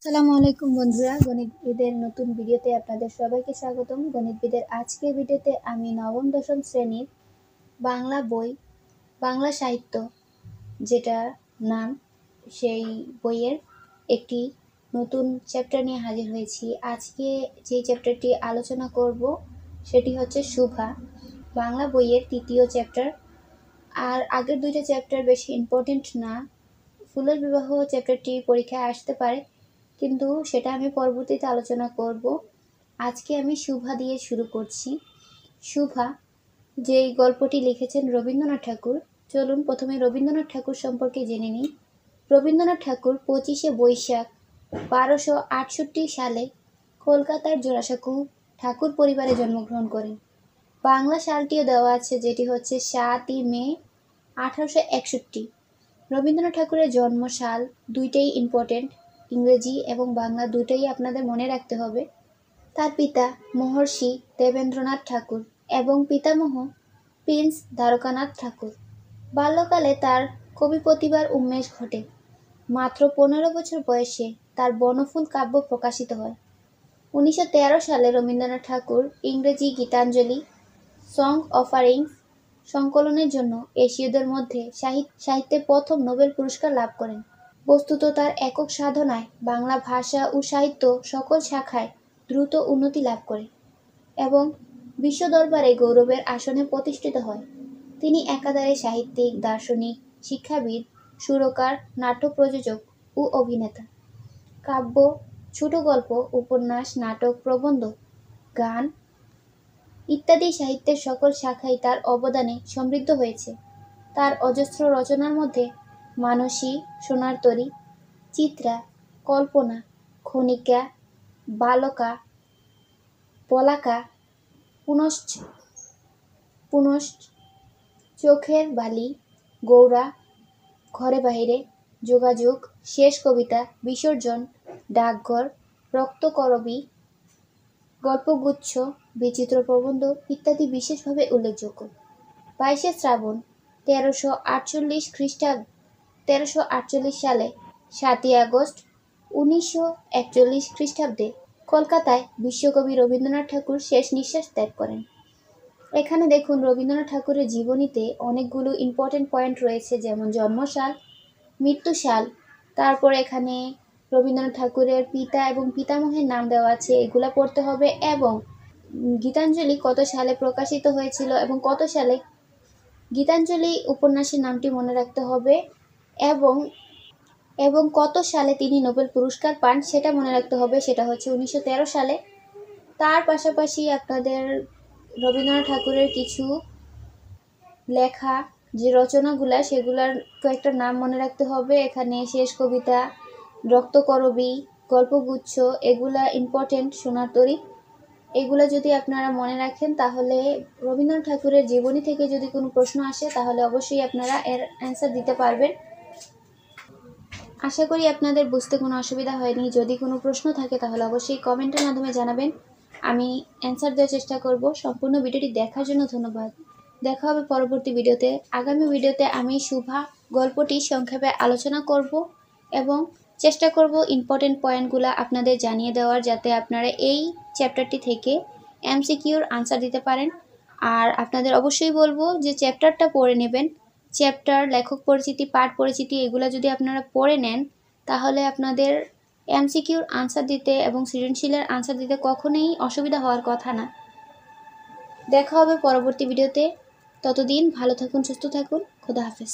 আসসালামু আলাইকুম বন্ধুরা, গণিতবিদের নতুন ভিডিওতে আপনাদের সবাইকে স্বাগতম। গণিতবিদের আজকের ভিডিওতে আমি নবম দশম শ্রেণীর বাংলা বই, বাংলা সাহিত্য যেটা নাম, সেই বইয়ের একটি নতুন চ্যাপ্টার নিয়ে হাজির হয়েছি। আজকে যে চ্যাপ্টারটি আলোচনা করব সেটি হচ্ছে শুভা, বাংলা বইয়ের তৃতীয় চ্যাপ্টার। আর আগের দুইটা চ্যাপ্টার বেশি ইম্পর্টেন্ট না। ফুলের বিবাহ চ্যাপ্টারটি পরীক্ষায় আসতে পারে, কিন্তু সেটা আমি পরবর্তীতে আলোচনা করব। আজকে আমি শুভা দিয়ে শুরু করছি। শুভা যেই গল্পটি লিখেছেন রবীন্দ্রনাথ ঠাকুর। চলুন প্রথমে রবীন্দ্রনাথ ঠাকুর সম্পর্কে জেনে নিই। রবীন্দ্রনাথ ঠাকুর 25শে বৈশাখ 1268 সালে কলকাতার জোড়াসাঁকো ঠাকুর পরিবারে জন্মগ্রহণ করেন। বাংলা সালটিও দেওয়া আছে, যেটি হচ্ছে 7ই মে 1861। রবীন্দ্রনাথ ঠাকুরের জন্মসাল দুইটাই ইম্পর্টেন্ট, ইংরেজি এবং বাংলা দুটোই আপনাদের মনে রাখতে হবে। তার পিতা মহর্ষি দেবেন্দ্রনাথ ঠাকুর এবং পিতামহ প্রিন্স দ্বারকানাথ ঠাকুর। বাল্যকালে তার কবি প্রতিভার উন্মেষ ঘটে। মাত্র 15 বছর বয়সে তার বনফুল কাব্য প্রকাশিত হয়। 1913 সালে রবীন্দ্রনাথ ঠাকুর ইংরেজি গীতাঞ্জলি সং অফারিংস সংকলনের জন্য এশীয়দের মধ্যে সাহিত্যে প্রথম নোবেল পুরস্কার লাভ করেন। বস্তুত তার একক সাধনায় বাংলা ভাষা ও সাহিত্য সকল শাখায় দ্রুত উন্নতি লাভ করে এবং বিশ্ব দরবারে গৌরবের আসনে প্রতিষ্ঠিত হয়। তিনি একাধারে সাহিত্যিক, দার্শনিক, শিক্ষাবিদ, সুরকার, নাট্য প্রযোজক ও অভিনেতা। কাব্য, ছোট গল্প, উপন্যাস, নাটক, প্রবন্ধ, গান ইত্যাদি সাহিত্যের সকল শাখায় তার অবদানে সমৃদ্ধ হয়েছে। তার অজস্র রচনার মধ্যে মানসী, সোনার তরী, চিত্রা, কল্পনা, ক্ষণিকা, বালকা, পলাকা, পুনশ্চ, চোখের বালি, গৌরা, ঘরে বাহিরে, যোগাযোগ, শেষ কবিতা, বিসর্জন, ডাকঘর, রক্তকরবী, গল্পগুচ্ছ, বিচিত্র প্রবন্ধ ইত্যাদি বিশেষভাবে উল্লেখযোগ্য। 22শে শ্রাবণ 1348 সালে 7ই আগস্ট 1941 খ্রিস্টাব্দে কলকাতায় বিশ্বকবি রবীন্দ্রনাথ ঠাকুর শেষ নিঃশ্বাস ত্যাগ করেন। এখানে দেখুন রবীন্দ্রনাথ ঠাকুরের জীবনীতে অনেকগুলো ইম্পর্টেন্ট পয়েন্ট রয়েছে, যেমন জন্মসাল, মৃত্যুসাল, তারপর এখানে রবীন্দ্রনাথ ঠাকুরের পিতা এবং পিতামহের নাম দেওয়া আছে, এগুলা পড়তে হবে, এবং গীতাঞ্জলি কত সালে প্রকাশিত হয়েছিল এবং কত সালে গীতাঞ্জলি উপন্যাসের নামটি মনে রাখতে হবে, এবং কত সালে তিনি নোবেল পুরস্কার পান সেটা মনে রাখতে হবে, সেটা হচ্ছে 1913 সালে। তার পাশাপাশি আপনাদের রবীন্দ্রনাথ ঠাকুরের কিছু লেখা যে রচনাগুলা, সেগুলার কয়েকটা নাম মনে রাখতে হবে। এখানে শেষ কবিতা, রক্তকরবী, গল্পগুচ্ছ, এগুলা ইম্পর্টেন্ট, সোনার তরী, এগুলো যদি আপনারা মনে রাখেন তাহলে রবীন্দ্রনাথ ঠাকুরের জীবনী থেকে যদি কোনো প্রশ্ন আসে তাহলে অবশ্যই আপনারা এর অ্যান্সার দিতে পারবেন। আশা করি আপনাদের বুঝতে কোনো অসুবিধা হয়নি। যদি কোনো প্রশ্ন থাকে তাহলে অবশ্যই কমেন্টের মাধ্যমে জানাবেন, আমি অ্যান্সার দেওয়ার চেষ্টা করব। সম্পূর্ণ ভিডিওটি দেখার জন্য ধন্যবাদ। দেখা হবে পরবর্তী ভিডিওতে। আগামী ভিডিওতে আমি শুভা গল্পটি সংক্ষেপে আলোচনা করব এবং চেষ্টা করব ইম্পর্টেন্ট পয়েন্টগুলো আপনাদের জানিয়ে দেওয়ার, যাতে আপনারা এই চ্যাপ্টারটি থেকে এমসিকিউর আনসার দিতে পারেন। আর আপনাদের অবশ্যই বলবো যে চ্যাপ্টারটা পড়ে নেবেন। চ্যাপ্টার, লেখক পরিচিতি, পাঠ পরিচিতি, এগুলো যদি আপনারা পড়ে নেন তাহলে আপনাদের এমসিকিউর আনসার দিতে এবং সৃজনশীলের আনসার দিতে কখনোই অসুবিধা হওয়ার কথা না। দেখা হবে পরবর্তী ভিডিওতে। ততদিন ভালো থাকুন, সুস্থ থাকুন। খোদা হাফেজ।